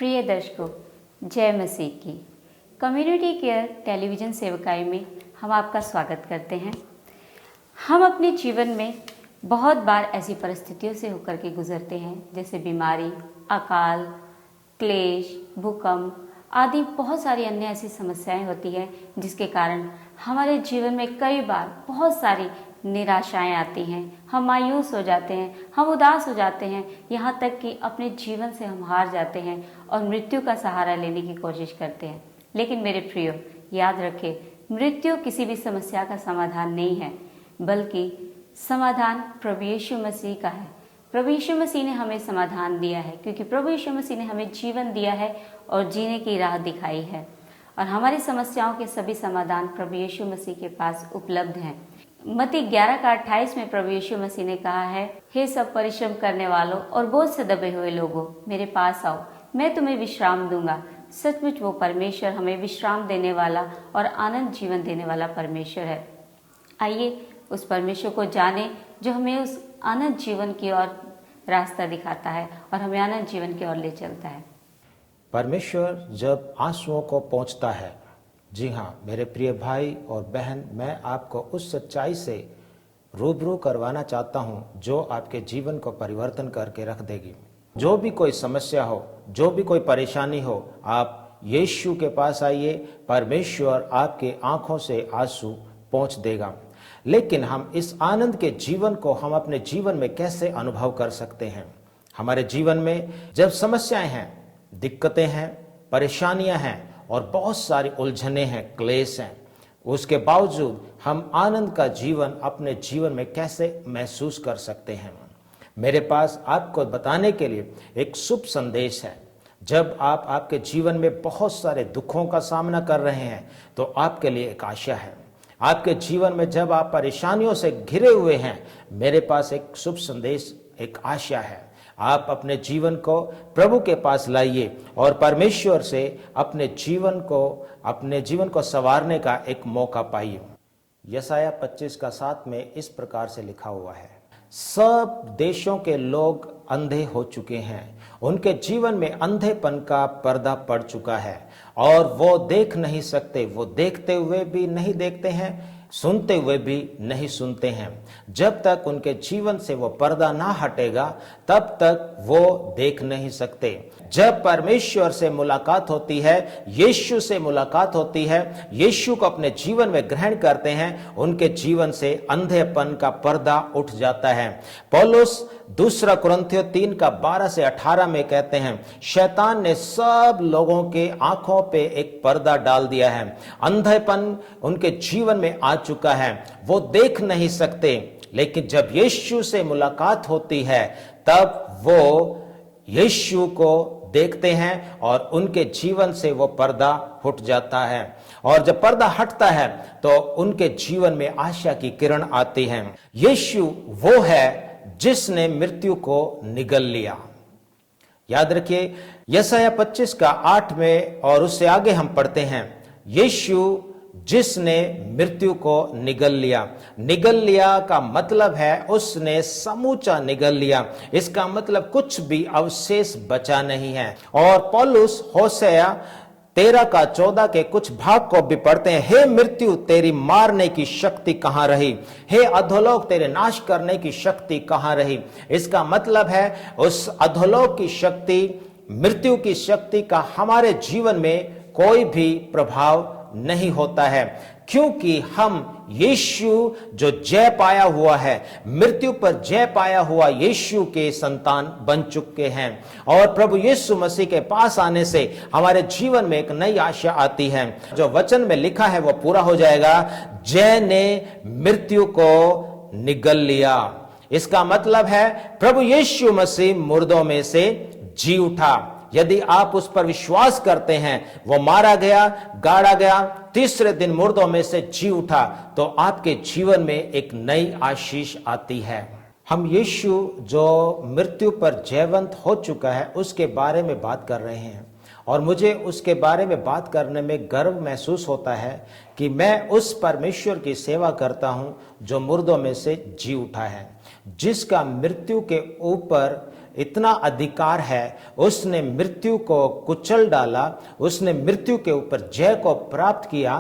प्रिय दर्शकों, जय मसीह की। कम्युनिटी केयर टेलीविज़न सेवकाई में हम आपका स्वागत करते हैं। हम अपने जीवन में बहुत बार ऐसी परिस्थितियों से होकर के गुजरते हैं जैसे बीमारी, अकाल, क्लेश, भूकंप आदि बहुत सारी अन्य ऐसी समस्याएं होती हैं जिसके कारण हमारे जीवन में कई बार बहुत सारी निराशाएं आती हैं। हम मायूस हो जाते हैं, हम उदास हो जाते हैं, यहाँ तक कि अपने जीवन से हम हार जाते हैं और मृत्यु का सहारा लेने की कोशिश करते हैं। लेकिन मेरे प्रियो, याद रखें, मृत्यु किसी भी समस्या का समाधान नहीं है, बल्कि समाधान प्रभु यीशु मसीह का है। प्रभु यीशु मसीह ने हमें समाधान दिया है, क्योंकि प्रभु यीशु मसीह ने हमें जीवन दिया है और जीने की राह दिखाई है। और हमारी समस्याओं के सभी समाधान प्रभु यीशु मसीह के पास उपलब्ध हैं। मत्ती 11:28 में प्रभु यीशु मसीह ने कहा है, हे सब परिश्रम करने वालों और बोझ से दबे हुए लोगों, मेरे पास आओ, मैं तुम्हें विश्राम दूंगा। सचमुच वो परमेश्वर हमें विश्राम देने वाला और आनंद जीवन देने वाला परमेश्वर है। आइए उस परमेश्वर को जाने जो हमें उस आनंद जीवन की ओर रास्ता दिखाता है और हमें आनंद जीवन की ओर ले चलता है। परमेश्वर जब आंसुओं को पहुंचता है, जी हाँ मेरे प्रिय भाई और बहन, मैं आपको उस सच्चाई से रूबरू करवाना चाहता हूं जो आपके जीवन को परिवर्तन करके रख देगी। जो भी कोई समस्या हो, जो भी कोई परेशानी हो, आप यीशु के पास आइए, परमेश्वर आपके आंखों से आंसू पोंछ देगा। लेकिन हम इस आनंद के जीवन को हम अपने जीवन में कैसे अनुभव कर सकते हैं? हमारे जीवन में जब समस्याएं हैं, दिक्कतें हैं, परेशानियां हैं और बहुत सारी उलझने हैं, क्लेश हैं, उसके बावजूद हम आनंद का जीवन अपने जीवन में कैसे महसूस कर सकते हैं? मेरे पास आपको बताने के लिए एक शुभ संदेश है। जब आप आपके जीवन में बहुत सारे दुखों का सामना कर रहे हैं तो आपके लिए एक आशा है। आपके जीवन में जब आप परेशानियों से घिरे हुए हैं, मेरे पास एक शुभ संदेश, एक आशा है। आप अपने जीवन को प्रभु के पास लाइए और परमेश्वर से अपने जीवन को संवारने का एक मौका पाइए। यशायाह 25:7 में इस प्रकार से लिखा हुआ है, सब देशों के लोग अंधे हो चुके हैं, उनके जीवन में अंधेपन का पर्दा पड़ चुका है और वो देख नहीं सकते, वो देखते हुए भी नहीं देखते हैं, सुनते हुए भी नहीं सुनते हैं। जब तक उनके जीवन से वो पर्दा ना हटेगा तब तक वो देख नहीं सकते। जब परमेश्वर से मुलाकात होती है, यीशु से मुलाकात होती है, यीशु को अपने जीवन में ग्रहण करते हैं, उनके जीवन से अंधेपन का पर्दा उठ जाता है। पौलुस 2 कुरिन्थियों 3:12 से 18 में कहते हैं, शैतान ने सब लोगों के आंखों पे एक पर्दा डाल दिया है, अंधेपन उनके जीवन में आ चुका है, वो देख नहीं सकते। लेकिन जब यीशु से मुलाकात होती है तब वो यीशु को देखते हैं और उनके जीवन से वो पर्दा हट जाता है। और जब पर्दा हटता है तो उनके जीवन में आशा की किरण आती है। यीशु वो है जिसने मृत्यु को निगल लिया। याद रखिए, यशायाह 25:8 में और उससे आगे हम पढ़ते हैं, यीशु जिसने मृत्यु को निगल लिया। निगल लिया का मतलब है उसने समूचा निगल लिया। इसका मतलब कुछ भी अवशेष बचा नहीं है। और पौलुस होशे 13:14 के कुछ भाग को भी पढ़ते हैं, हे मृत्यु तेरी मारने की शक्ति कहां रही, हे अधोलोक तेरे नाश करने की शक्ति कहां रही। इसका मतलब है उस अधोलोक की शक्ति, मृत्यु की शक्ति का हमारे जीवन में कोई भी प्रभाव नहीं होता है, क्योंकि हम यीशु जो जय पाया हुआ है, मृत्यु पर जय पाया हुआ यीशु के संतान बन चुके हैं। और प्रभु यीशु मसीह के पास आने से हमारे जीवन में एक नई आशा आती है। जो वचन में लिखा है वो पूरा हो जाएगा, जय ने मृत्यु को निगल लिया। इसका मतलब है प्रभु यीशु मसीह मुर्दों में से जी उठा। यदि आप उस पर विश्वास करते हैं, वो मारा गया, गाड़ा गया, तीसरे दिन मुर्दों में से जी उठा, तो आपके जीवन में एक नई आशीष आती है। हम यीशु जो मृत्यु पर जयवंत हो चुका है उसके बारे में बात कर रहे हैं और मुझे उसके बारे में बात करने में गर्व महसूस होता है कि मैं उस परमेश्वर की सेवा करता हूं जो मुर्दों में से जी उठा है, जिसका मृत्यु के ऊपर इतना अधिकार है, उसने मृत्यु को कुचल डाला, उसने मृत्यु के ऊपर जय को प्राप्त किया,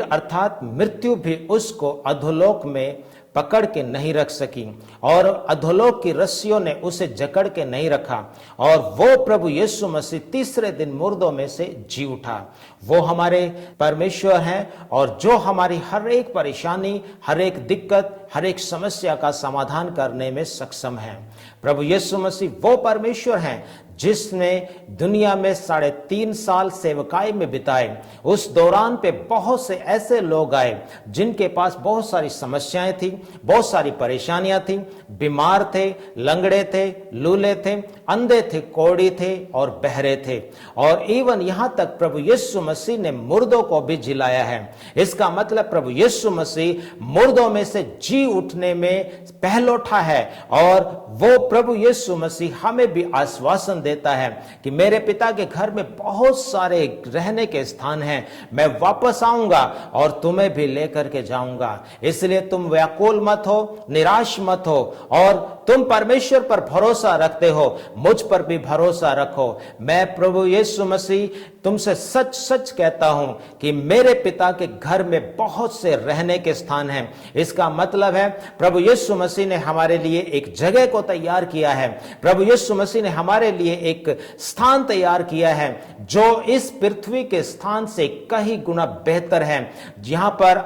अर्थात मृत्यु भी उसको अधोलोक में पकड़ के नहीं रख सकी और अधोलोक की रस्सियों ने उसे जकड़ के नहीं रखा। और वो प्रभु यीशु मसीह तीसरे दिन मुर्दों में से जी उठा। वो हमारे परमेश्वर हैं और जो हमारी हर एक परेशानी, हर एक दिक्कत, हर एक समस्या का समाधान करने में सक्षम है। प्रभु यीशु मसीह वो परमेश्वर हैं जिसने दुनिया में 3.5 साल सेवकाई में बिताए। उस दौरान पे बहुत से ऐसे लोग आए जिनके पास बहुत सारी समस्याएं थी, बहुत सारी परेशानियां थी, बीमार थे, लंगड़े थे, लूले थे, अंधे थे, कोढ़ी थे और बहरे थे। और इवन यहां तक प्रभु यीशु मसीह ने मुर्दों को भी जिलाया है। इसका मतलब प्रभु यीशु मसीह मुर्दों में से जी उठने में पहलोठा है। और वो प्रभु यीशु मसीह हमें भी आश्वासन देता है कि मेरे पिता के घर में बहुत सारे रहने के स्थान हैं, मैं वापस आऊंगा और तुम्हें भी लेकर के जाऊंगा। इसलिए तुम व्याकुल मत हो, निराश मत हो और तुम परमेश्वर पर भरोसा रखते हो, मुझ पर भी भरोसा रखो। मैं प्रभु यीशु मसीह तुमसे सच सच कहता हूं कि मेरे पिता के घर में बहुत से रहने के स्थान हैं। इसका मतलब है प्रभु यीशु मसीह ने हमारे लिए एक जगह को तैयार किया है। प्रभु यीशु मसीह ने हमारे लिए एक स्थान तैयार किया है जो इस पृथ्वी के स्थान से कहीं गुना बेहतर है। यहां पर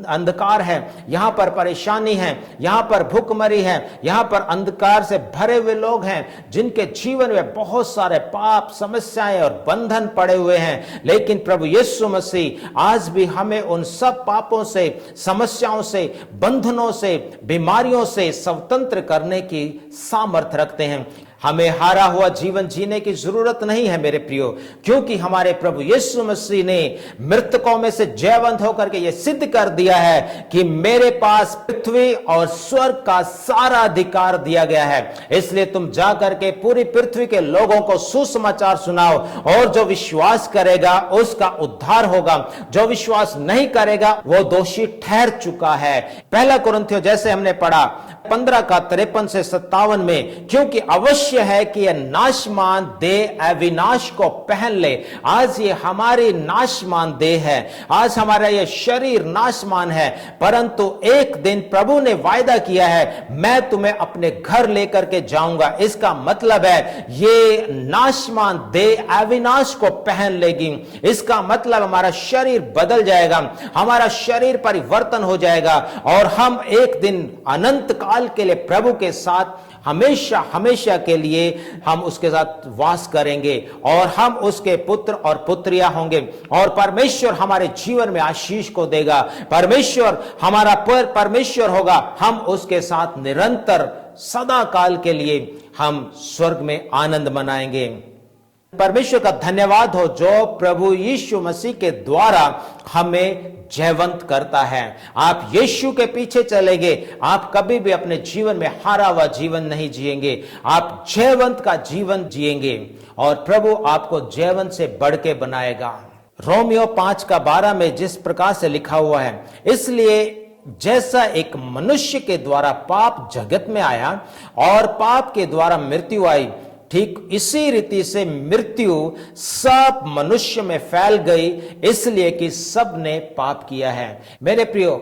अंधकार है, यहां पर परेशानी है, यहां पर भूखमरी है, यहां पर अंधकार से भरे हुए लोग हैं जिनके जीवन में बहुत सारे पाप, समस्याएं और बंधन पड़े हुए हैं। लेकिन प्रभु यीशु मसीह आज भी हमें उन सब पापों से, समस्याओं से, बंधनों से, बीमारियों से स्वतंत्र करने की सामर्थ्य रखते हैं। हमें हारा हुआ जीवन जीने की जरूरत नहीं है मेरे प्रियो, क्योंकि हमारे प्रभु यीशु मसीह ने मृतकों में से जयवंत होकर के यह सिद्ध कर दिया है कि मेरे पास पृथ्वी और स्वर्ग का सारा अधिकार दिया गया है। इसलिए तुम जाकर के पूरी पृथ्वी के लोगों को सुसमाचार सुनाओ और जो विश्वास करेगा उसका उद्धार होगा, जो विश्वास नहीं करेगा वो दोषी ठहर चुका है। पहला कुरिन्थियों जैसे हमने पढ़ा 15 का 53 से 57 में, क्योंकि अवश्य है कि यह नाशमान देह अविनाश को पहन ले। आज ये हमारी नाशमान देह है, आज हमारा ये शरीर नाशमान है, परंतु एक दिन प्रभु ने वायदा किया है मैं तुम्हें अपने घर लेकर के जाऊंगा। इसका मतलब है ये नाशमान देह अविनाश को पहन लेगी। इसका मतलब हमारा शरीर बदल जाएगा, हमारा शरीर परिवर्तन हो जाएगा और हम एक दिन अनंत काल के लिए प्रभु के साथ हमेशा हमेशा के लिए हम उसके साथ वास करेंगे और हम उसके पुत्र और पुत्रियां होंगे और परमेश्वर हमारे जीवन में आशीष को देगा। परमेश्वर हमारा परमेश्वर होगा, हम उसके साथ निरंतर सदा काल के लिए हम स्वर्ग में आनंद मनाएंगे। परमेश्वर का धन्यवाद हो जो प्रभु यीशु मसीह के द्वारा हमें जयवंत करता है। आप यीशु के पीछे चलेंगे, आप कभी भी अपने जीवन में हारा हुआ जीवन नहीं जिएंगे, आप जयवंत का जीवन जिएंगे और प्रभु आपको जयवंत से बढ़ के बनाएगा। रोमियो 5 का 12 में जिस प्रकार से लिखा हुआ है, इसलिए जैसा एक मनुष्य के द्वारा पाप जगत में आया और पाप के द्वारा मृत्यु आई, ठीक इसी रीति से मृत्यु सब मनुष्य में फैल गई, इसलिए कि सब ने पाप किया है। मेरे प्रियो,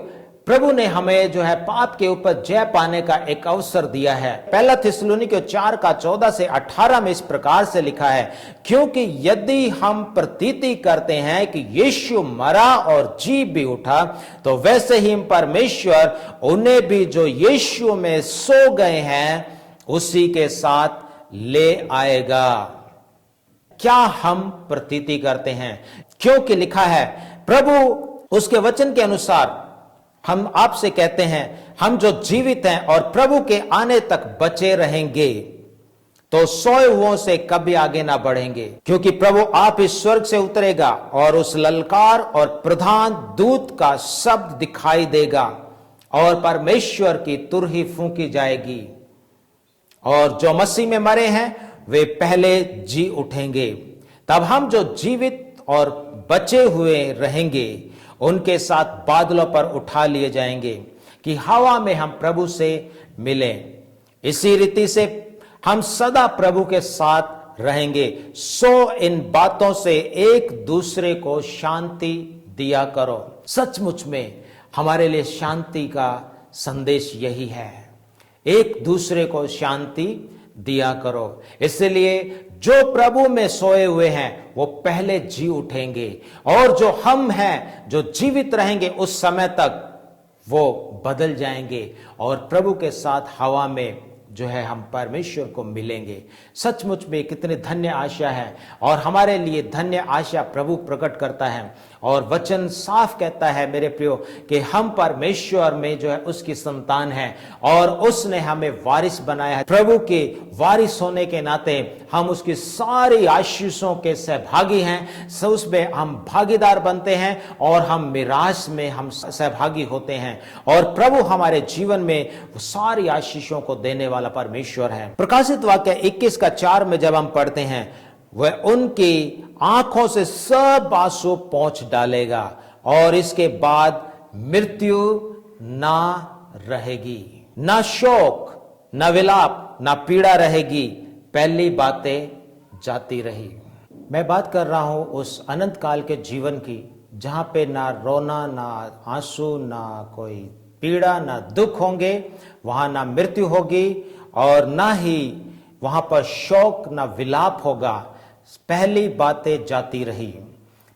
प्रभु ने हमें जो है पाप के ऊपर जय पाने का एक अवसर दिया है। पहला थिस्सलुनीकियों 4 का 14 से 18 में इस प्रकार से लिखा है, क्योंकि यदि हम प्रतीति करते हैं कि यीशु मरा और जी भी उठा, तो वैसे ही परमेश्वर उन्हें भी जो यीशु में सो गए हैं उसी के साथ ले आएगा। क्या हम प्रतीति करते हैं? क्योंकि लिखा है, प्रभु उसके वचन के अनुसार हम आपसे कहते हैं, हम जो जीवित हैं और प्रभु के आने तक बचे रहेंगे तो सोए हुओं से कभी आगे ना बढ़ेंगे, क्योंकि प्रभु आप इस स्वर्ग से उतरेगा और उस ललकार और प्रधान दूत का शब्द दिखाई देगा और परमेश्वर की तुरही फूंकी जाएगी और जो मसीह में मरे हैं वे पहले जी उठेंगे। तब हम जो जीवित और बचे हुए रहेंगे उनके साथ बादलों पर उठा लिए जाएंगे कि हवा में हम प्रभु से मिलें। इसी रीति से हम सदा प्रभु के साथ रहेंगे। सो इन बातों से एक दूसरे को शांति दिया करो। सचमुच में हमारे लिए शांति का संदेश यही है, एक दूसरे को शांति दिया करो। इसलिए जो प्रभु में सोए हुए हैं वो पहले जी उठेंगे, और जो हम हैं जो जीवित रहेंगे उस समय तक वो बदल जाएंगे और प्रभु के साथ हवा में जो है हम परमेश्वर को मिलेंगे। सचमुच में कितनी धन्य आशा है, और हमारे लिए धन्य आशा प्रभु प्रकट करता है। और वचन साफ कहता है मेरे प्रियो कि हम परमेश्वर में जो है उसकी संतान हैं, और उसने हमें वारिस बनाया है। प्रभु के वारिस होने के नाते हम उसकी सारी आशीषों के सहभागी हैं। सो उसमें हम भागीदार बनते हैं और हम मिरास में हम सहभागी होते हैं, और प्रभु हमारे जीवन में वो सारी आशीषों को देने वाला परमेश्वर है। प्रकाशित वाक्य 21:4 में जब हम पढ़ते हैं, वह उनकी आंखों से सब आंसू पोंछ डालेगा और इसके बाद मृत्यु ना रहेगी, ना शोक, ना विलाप, ना पीड़ा रहेगी, पहली बातें जाती रही। मैं बात कर रहा हूं उस अनंत काल के जीवन की, जहां पे ना रोना, ना आंसू, ना कोई पीड़ा, ना दुख होंगे। वहां ना मृत्यु होगी और ना ही वहां पर शोक, ना विलाप होगा। पहली बातें जाती रही।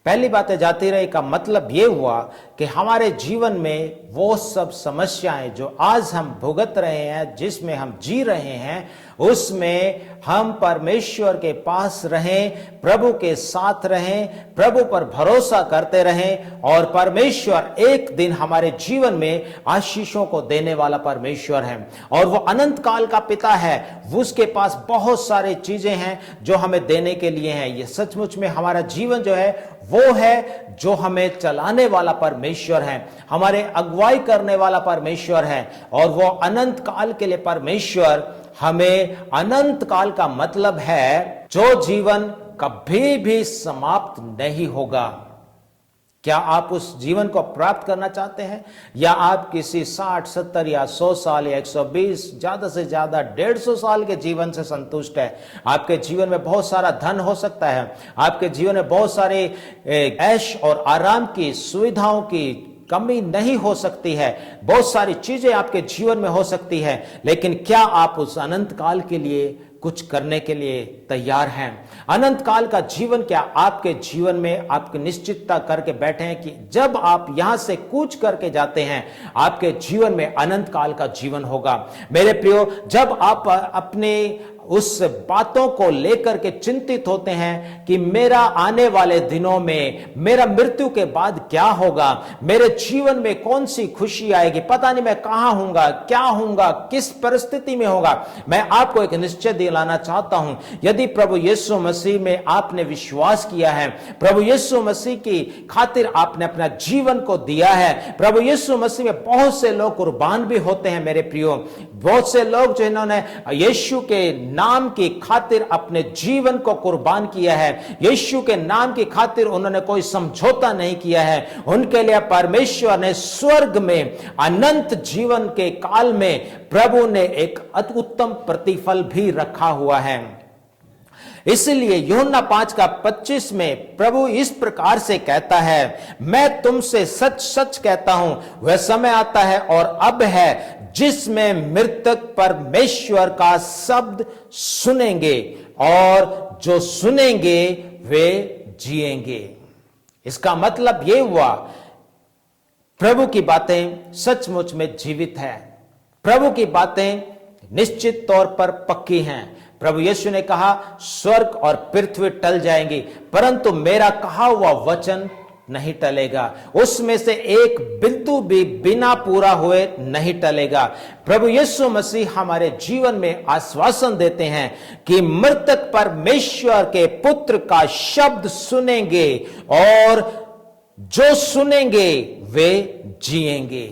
पहली बातें जाती रही का मतलब यह हुआ कि हमारे जीवन में वो सब समस्याएं जो आज हम भुगत रहे हैं, जिसमें हम जी रहे हैं, उसमें हम परमेश्वर के पास रहें, प्रभु के साथ रहें, प्रभु पर भरोसा करते रहें, और परमेश्वर एक दिन हमारे जीवन में आशीषों को देने वाला परमेश्वर है, और वो अनंत काल का पिता है। उसके पास बहुत सारी चीजें हैं जो हमें देने के लिए हैं। ये सचमुच में हमारा जीवन जो है वो है जो हमें चलाने वाला परमेश्वर है, हमारे अगुवाई करने वाला परमेश्वर है, और वो अनंत काल के लिए परमेश्वर हमें, अनंत काल का मतलब है जो जीवन कभी भी समाप्त नहीं होगा। क्या आप उस जीवन को प्राप्त करना चाहते हैं, या आप किसी 60, 70 या 100 साल या 120, ज्यादा से ज्यादा 150 साल के जीवन से संतुष्ट है? आपके जीवन में बहुत सारा धन हो सकता है, आपके जीवन में बहुत सारे ऐश और आराम की सुविधाओं की कमी नहीं हो सकती है, बहुत सारी चीजें आपके जीवन में हो सकती है, लेकिन क्या आप उस अनंत काल के लिए कुछ करने के लिए तैयार हैं? अनंत काल का जीवन क्या आपके जीवन में आपकी निश्चितता करके बैठे हैं कि जब आप यहां से कूच करके जाते हैं, आपके जीवन में अनंत काल का जीवन होगा? मेरे प्रियो, जब आप अपने उस बातों को लेकर के चिंतित होते हैं कि मेरा आने वाले दिनों में, मेरा मृत्यु के बाद क्या होगा, मेरे जीवन में कौन सी खुशी आएगी, पता नहीं मैं कहां हूंगा, क्या हूंगा, किस परिस्थिति में होगा, मैं आपको एक निश्चय दिलाना चाहता हूं। यदि प्रभु यीशु मसीह में आपने विश्वास किया है, प्रभु यीशु मसीह की खातिर आपने अपना जीवन को दिया है, प्रभु यीशु मसीह में बहुत से लोग कुर्बान भी होते हैं। मेरे प्रियो, बहुत से लोग जो इन्होंने यीशु के नाम की खातिर अपने जीवन को कुर्बान किया है, यीशु के नाम की खातिर उन्होंने कोई समझौता नहीं किया है, उनके लिए परमेश्वर ने स्वर्ग में अनंत जीवन के काल में प्रभु ने एक उत्तम प्रतिफल भी रखा हुआ है। इसलिए यूहन्ना 5:25 में प्रभु इस प्रकार से कहता है, मैं तुमसे सच सच कहता हूं, वह समय आता है और अब है जिसमें मृतक परमेश्वर का शब्द सुनेंगे, और जो सुनेंगे वे जिएंगे। इसका मतलब यह हुआ, प्रभु की बातें सचमुच में जीवित है, प्रभु की बातें निश्चित तौर पर पक्की हैं। प्रभु यीशु ने कहा, स्वर्ग और पृथ्वी टल जाएंगी, परंतु मेरा कहा हुआ वचन नहीं टलेगा। उसमें से एक बिंदु भी बिना पूरा हुए नहीं टलेगा। प्रभु यीशु मसीह हमारे जीवन में आश्वासन देते हैं कि मृतक परमेश्वर के पुत्र का शब्द सुनेंगे, और जो सुनेंगे वे जिएंगे।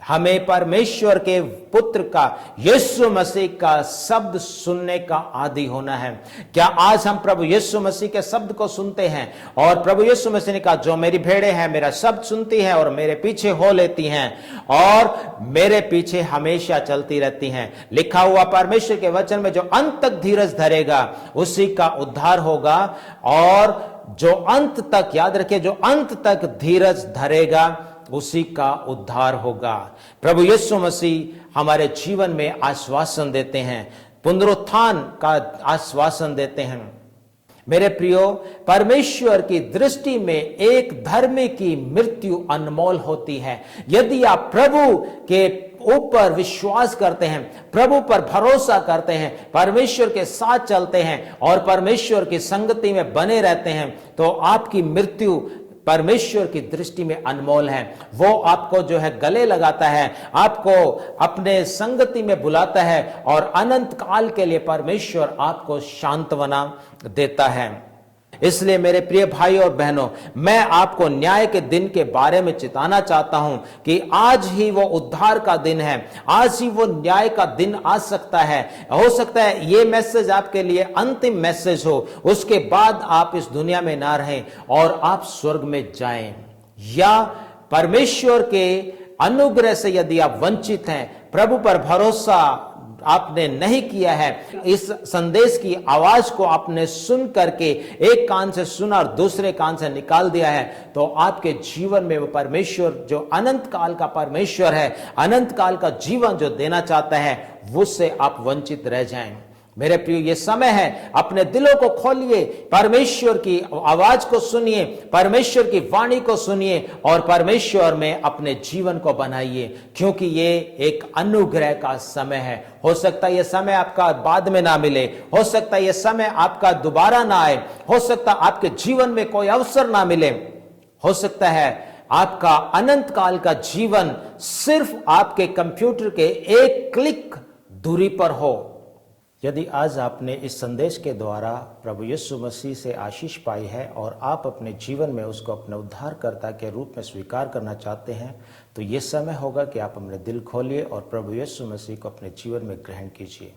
हमें परमेश्वर के पुत्र का यीशु मसीह का शब्द सुनने का आदी होना है। क्या आज हम प्रभु यीशु मसीह के शब्द को सुनते हैं? और प्रभु यीशु मसीह ने कहा, जो मेरी भेड़ें हैं मेरा शब्द सुनती हैं और मेरे पीछे हो लेती हैं और मेरे पीछे हमेशा चलती रहती हैं। लिखा हुआ परमेश्वर के वचन में, जो अंत तक धीरज धरेगा उसी का उद्धार होगा। और जो अंत तक, याद रखिए, जो अंत तक धीरज धरेगा उसी का उद्धार होगा। प्रभु यीशु मसीह हमारे जीवन में आश्वासन देते हैं, पुनरुत्थान का आश्वासन देते हैं। मेरे प्रियो, परमेश्वर की दृष्टि में एक धर्मी की मृत्यु अनमोल होती है। यदि आप प्रभु के ऊपर विश्वास करते हैं, प्रभु पर भरोसा करते हैं, परमेश्वर के साथ चलते हैं और परमेश्वर की संगति में बने रहते हैं, तो आपकी मृत्यु परमेश्वर की दृष्टि में अनमोल है। वो आपको जो है गले लगाता है, आपको अपने संगति में बुलाता है और अनंत काल के लिए परमेश्वर आपको सांत्वना देता है। इसलिए मेरे प्रिय भाई और बहनों, मैं आपको न्याय के दिन के बारे में चिताना चाहता हूं कि आज ही वो उद्धार का दिन है, आज ही वो न्याय का दिन आ सकता है। हो सकता है ये मैसेज आपके लिए अंतिम मैसेज हो, उसके बाद आप इस दुनिया में ना रहें और आप स्वर्ग में जाएं। या परमेश्वर के अनुग्रह से यदि आप वंचित हैं, प्रभु पर भरोसा आपने नहीं किया है, इस संदेश की आवाज को आपने सुन करके एक कान से सुना और दूसरे कान से निकाल दिया है, तो आपके जीवन में वो परमेश्वर जो अनंत काल का परमेश्वर है, अनंत काल का जीवन जो देना चाहता है, उससे आप वंचित रह जाएं। मेरे प्रियो, ये समय है, अपने दिलों को खोलिए, परमेश्वर की आवाज को सुनिए, परमेश्वर की वाणी को सुनिए और परमेश्वर में अपने जीवन को बनाइए, क्योंकि ये एक अनुग्रह का समय है। हो सकता है ये समय आपका बाद में ना मिले, हो सकता है ये समय आपका दोबारा ना आए, हो सकता है आपके जीवन में कोई अवसर ना मिले, हो सकता है आपका अनंत काल का जीवन सिर्फ आपके कंप्यूटर के एक क्लिक दूरी पर हो। यदि आज आपने इस संदेश के द्वारा प्रभु यीशु मसीह से आशीष पाई है और आप अपने जीवन में उसको अपने उद्धारकर्ता के रूप में स्वीकार करना चाहते हैं, तो ये समय होगा कि आप अपने दिल खोलिए और प्रभु यीशु मसीह को अपने जीवन में ग्रहण कीजिए।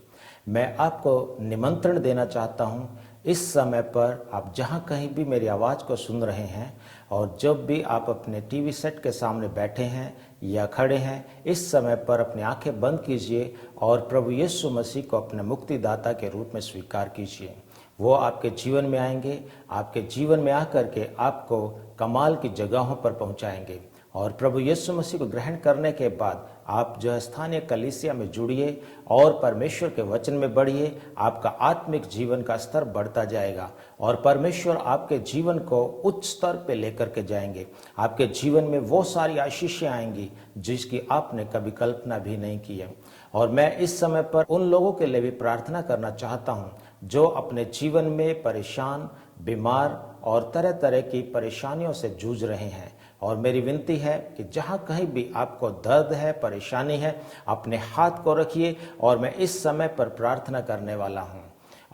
मैं आपको निमंत्रण देना चाहता हूँ, इस समय पर आप जहाँ कहीं भी मेरी आवाज़ को सुन रहे हैं और जब भी आप अपने टीवी सेट के सामने बैठे हैं या खड़े हैं, इस समय पर अपनी आंखें बंद कीजिए और प्रभु यीशु मसीह को अपने मुक्तिदाता के रूप में स्वीकार कीजिए। वो आपके जीवन में आएंगे, आपके जीवन में आकर के आपको कमाल की जगहों पर पहुंचाएंगे। और प्रभु यीशु मसीह को ग्रहण करने के बाद आप जो है स्थानीय कलीसिया में जुड़िए और परमेश्वर के वचन में बढ़िए। आपका आत्मिक जीवन का स्तर बढ़ता जाएगा और परमेश्वर आपके जीवन को उच्च स्तर पे लेकर के जाएंगे। आपके जीवन में वो सारी आशीषें आएंगी जिसकी आपने कभी कल्पना भी नहीं की है। और मैं इस समय पर उन लोगों के लिए भी प्रार्थना करना चाहता हूँ जो अपने जीवन में परेशान, बीमार और तरह तरह की परेशानियों से जूझ रहे हैं। और मेरी विनती है कि जहाँ कहीं भी आपको दर्द है, परेशानी है, अपने हाथ को रखिए और मैं इस समय पर प्रार्थना करने वाला हूँ।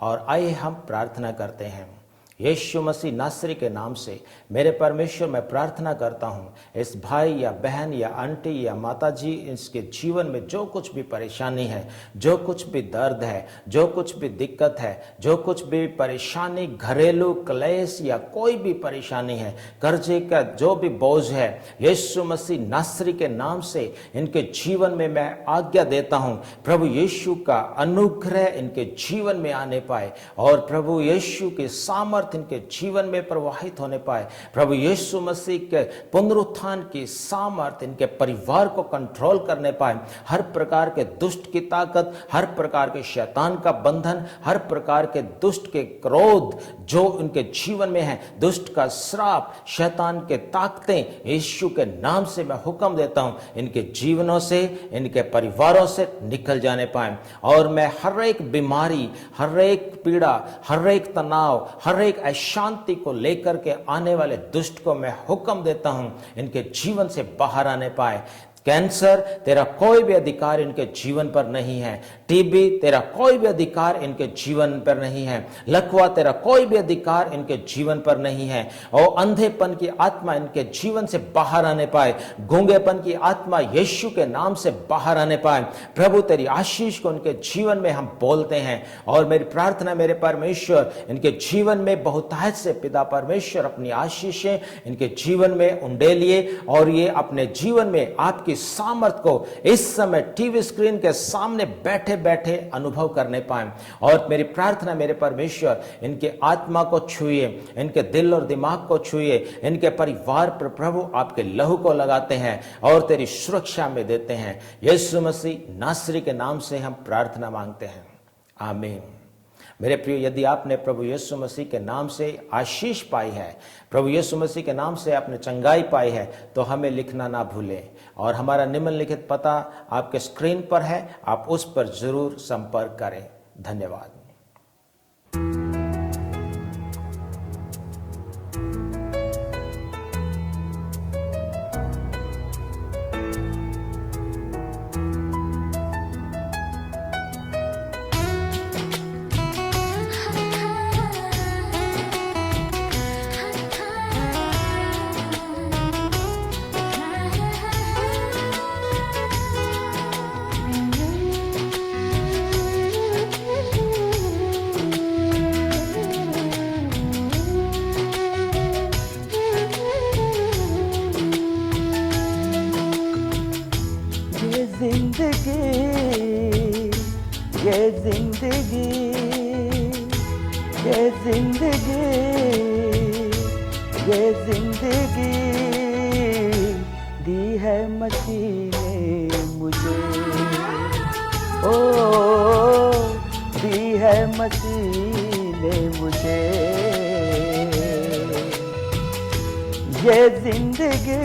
और आइए हम प्रार्थना करते हैं। यीशु मसीह नासरी के नाम से मेरे परमेश्वर, मैं प्रार्थना करता हूँ, इस भाई या बहन या आंटी या माता जी, इसके जीवन में जो कुछ भी परेशानी है, जो कुछ भी दर्द है, जो कुछ भी दिक्कत है, जो कुछ भी परेशानी, घरेलू क्लेश या कोई भी परेशानी है, कर्जे का जो भी बोझ है, यीशु मसीह नासरी के नाम से इनके जीवन में मैं आज्ञा देता हूँ, प्रभु यीशु का अनुग्रह इनके जीवन में आने पाए और प्रभु यीशु के सामर्थ्य इनके जीवन में प्रवाहित होने पाए। प्रभु यीशु मसीह के पुनरुत्थान की सामर्थ्य इनके परिवार को कंट्रोल करने पाए। हर प्रकार के दुष्ट की ताकत, हर प्रकार के शैतान का बंधन, हर प्रकार के दुष्ट के क्रोध जो इनके जीवन में है, दुष्ट का श्राप, शैतान के ताकतें, यीशु के नाम से मैं हुक्म देता हूं, इनके जीवनों से, इनके परिवारों से निकल जाने पाए। और मैं हर एक बीमारी, हर एक पीड़ा, हर एक तनाव, हर एक अशांति को लेकर के आने वाले दुष्ट को मैं हुक्म देता हूं, इनके जीवन से बाहर आने पाए। कैंसर तेरा कोई भी अधिकार इनके जीवन पर नहीं है। टीबी तेरा कोई भी अधिकार इनके जीवन पर नहीं है। लकवा तेरा कोई भी अधिकार इनके जीवन पर नहीं है। और अंधेपन की आत्मा इनके जीवन से बाहर आने पाए, गूंगेपन की आत्मा यीशु के नाम से बाहर आने पाए। प्रभु तेरी आशीष को उनके जीवन में हम बोलते हैं। और मेरी प्रार्थना मेरे परमेश्वर, इनके जीवन में बहुतायत से पिता परमेश्वर अपनी आशीषें इनके जीवन में उंडेलिए और ये अपने जीवन में आपकी सामर्थ को इस समय टीवी स्क्रीन के सामने बैठे बैठे अनुभव करने पाए। और मेरी प्रार्थना मेरे परमेश्वर, इनके आत्मा को छुइए, इनके दिल और दिमाग को छुइए, इनके परिवार पर प्रभु आपके लहू को लगाते हैं और तेरी सुरक्षा में देते हैं। यीशु मसीह नासरी के नाम से हम प्रार्थना मांगते हैं, आमीन। मेरे प्रिय, यदि आपने प्रभु यीशु मसीह के नाम से आशीष पाई है, प्रभु यीशु मसीह के नाम से आपने चंगाई पाई है, तो हमें लिखना ना भूलें। और हमारा निम्नलिखित पता आपके स्क्रीन पर है, आप उस पर जरूर संपर्क करें। धन्यवाद। ये जिंदगी दी है मसीह ने मुझे, ओ दी है मसीह ने मुझे। ये जिंदगी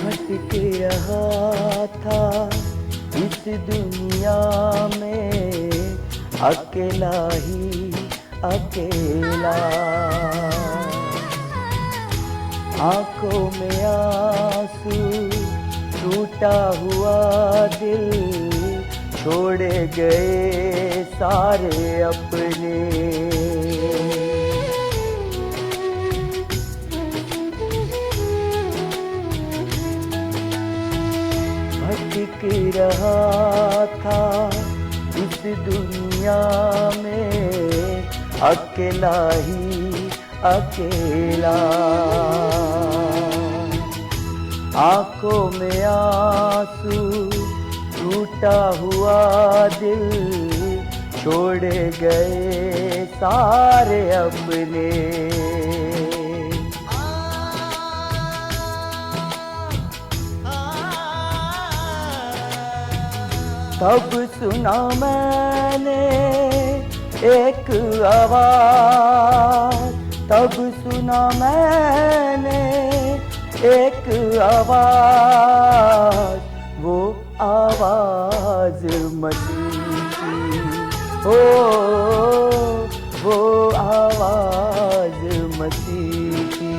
भटक रहा था इस दुनिया में अकेला ही अकेला, आंखों में आंसू, टूटा हुआ दिल, छोड़े गए सारे अपने। भटक रहा था इस दुनिया में अकेला ही अकेला, आंखों में आंसू, टूटा हुआ दिल, छोड़े गए सारे अपने। तब सुना मैंने एक आवाज, तब सुना मैंने एक आवाज, वो आवाज मसीह की, ओ वो आवाज मसीह की।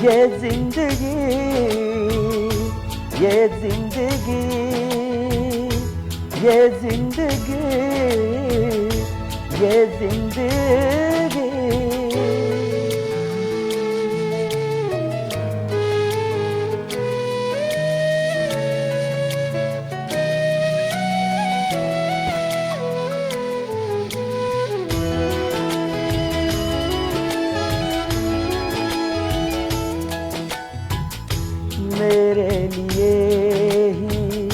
ये जिंदगी ये जिंदगी ये जिंदगी ये जिंदगी मेरे लिए ही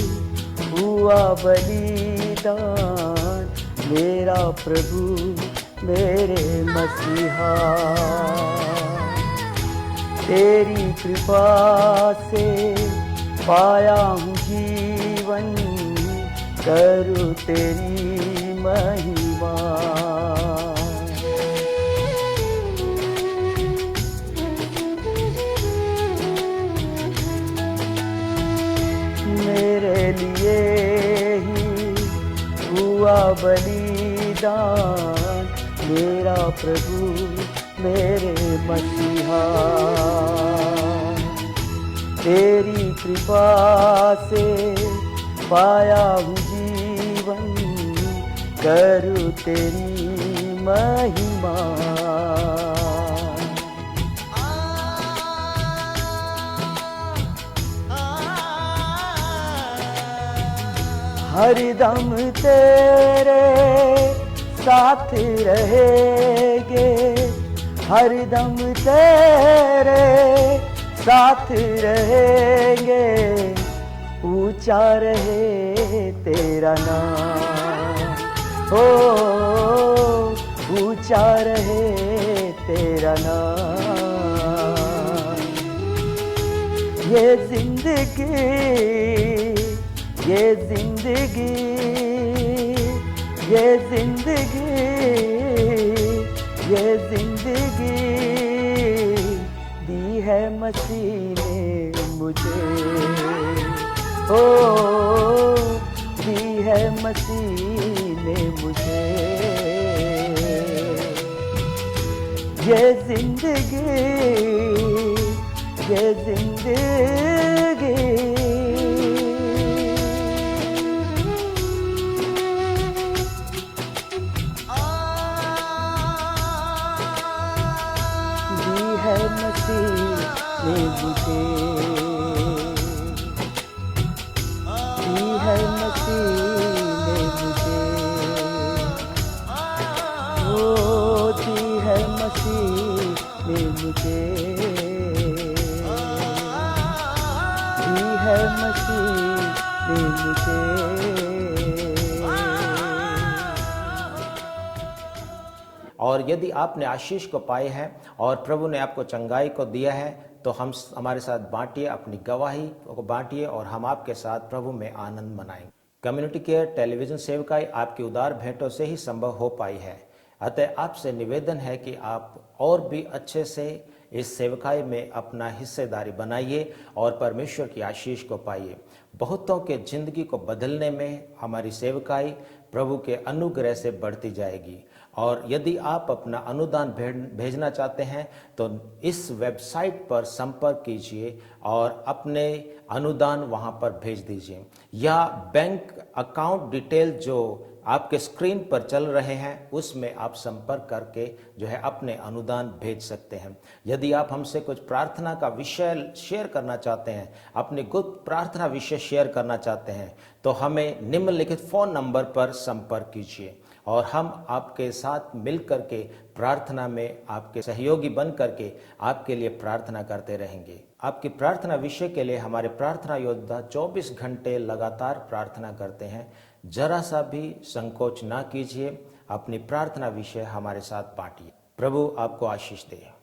हुआ बलिदान, मेरा प्रभु मेरे मसीहा। तेरी कृपा से पाया हूँ जीवन, करूँ तेरी महिमा। मेरे लिए ही हुआ बलिदान, मेरा प्रभु मेरे मसीहा। तेरी कृपा से पाया हूँ जीवन, करूँ तेरी महिमा। हरदम तेरे साथ रहेंगे, हरदम तेरे साथ रहेंगे। ऊंचा रहे तेरा नाम, हो ऊंचा रहे तेरा नाम। ये जिंदगी, ये जिंदगी, ये जिंदगी, ये जिंदगी दी है मसीह ने मुझे, ओ दी है मसीह ने मुझे। ये जिंदगी, ये जिंदगी, मसीह ने मुझे दी है, मसीह ने मुझे ओ दी है, मसीह ने मुझे दी है, मसीह ने मुझे। और यदि आपने आशीष को पाए हैं और प्रभु ने आपको चंगाई को दिया है तो हमारे साथ बांटिए, अपनी गवाही को बांटिए और हम आपके साथ प्रभु में आनंद मनाएंगे। कम्युनिटी केयर टेलीविजन सेवकाई आपकी उदार भेंटों से ही संभव हो पाई है। अतः आपसे निवेदन है कि आप और भी अच्छे से इस सेवकाई में अपना हिस्सेदारी बनाइए और परमेश्वर की आशीष को पाइए। बहुतों के जिंदगी को बदलने में हमारी सेवकाई प्रभु के अनुग्रह से बढ़ती जाएगी। और यदि आप अपना अनुदान भेजना चाहते हैं तो इस वेबसाइट पर संपर्क कीजिए और अपने अनुदान वहां पर भेज दीजिए, या बैंक अकाउंट डिटेल जो आपके स्क्रीन पर चल रहे हैं उसमें आप संपर्क करके जो है अपने अनुदान भेज सकते हैं। यदि आप हमसे कुछ प्रार्थना का विषय शेयर करना चाहते हैं, अपने गुप्त प्रार्थना विषय शेयर करना चाहते हैं, तो हमें निम्नलिखित फोन नंबर पर संपर्क कीजिए और हम आपके साथ मिल करके प्रार्थना में आपके सहयोगी बन करके आपके लिए प्रार्थना करते रहेंगे। आपकी प्रार्थना विषय के लिए हमारे प्रार्थना योद्धा 24 घंटे लगातार प्रार्थना करते हैं। जरा सा भी संकोच ना कीजिए, अपनी प्रार्थना विषय हमारे साथ बांटिए। प्रभु आपको आशीष दे।